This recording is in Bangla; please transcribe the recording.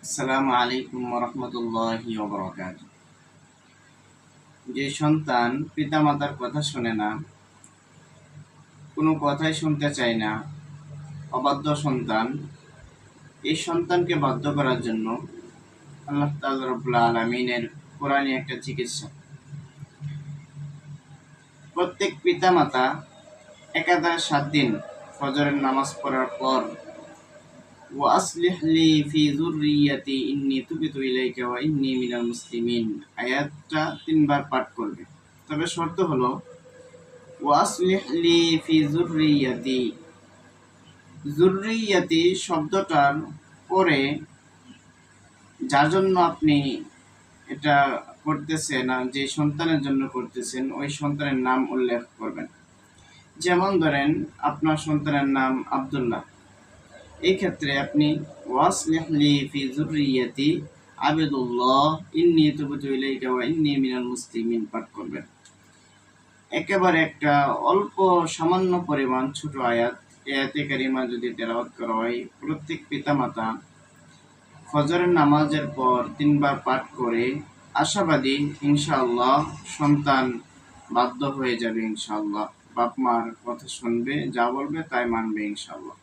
আসসালামু আলাইকুম রহমতুল্লাহি ওয়া বারাকাতুহু। যে সন্তান পিতামাতার কথা শোনে না, কোনো কথাই শুনতে চায় না, অবাধ্য সন্তান, এই সন্তানকে বাধ্য করার জন্য আল্লাহ তাআলা রাব্বুল আলামিনের কোরআনে একটা চিকিৎসা। প্রত্যেক পিতামাতা একাধারে ৭ দিন ফজরের নামাজ পড়ার পর ওয়া আসলিহ লি ফি যুররিয়াতি ইন্নী তুবতু ইলাইকা ওয়া ইন্নী মিনাল মুসলিমিন আয়াতটা ৩ বার পাঠ করবে। তবে শর্ত হলো ওয়া আসলিহ লি ফি যুররিয়াতি, যুররিয়াতি শব্দটার পরে যার জন্য আপনি এটা করতেছেন, যে সন্তানের জন্য করতেছেন, ওই সন্তানের নাম উল্লেখ করবেন। যেমন ধরেন আপনার সন্তানের নাম আব্দুল্লাহ, এই ক্ষেত্রে আপনি ওয়াসলিহ লি ফি যুররিয়াতি আবদুল্লাহ ইন্নী তুবতু ইলাইকা ওয়া ইন্নী মিনাল মুসলিমিন পাঠ করবেন। একেবারে একটা অল্প সামান্য পরিমাণ ছোট আয়াত, আয়াতে কারিমা যদি তেলাওয়াত করা হয়, প্রত্যেক পিতামাতা ফজরের নামাজের পর ৩ বার পাঠ করে আশাবাদী ইনশাআল্লাহ সন্তান বাধ্য হয়ে যাবে ইনশাআল্লাহ, বাপ মার কথা শুনবে, যা বলবে তাই মানবে ইনশাআল্লাহ।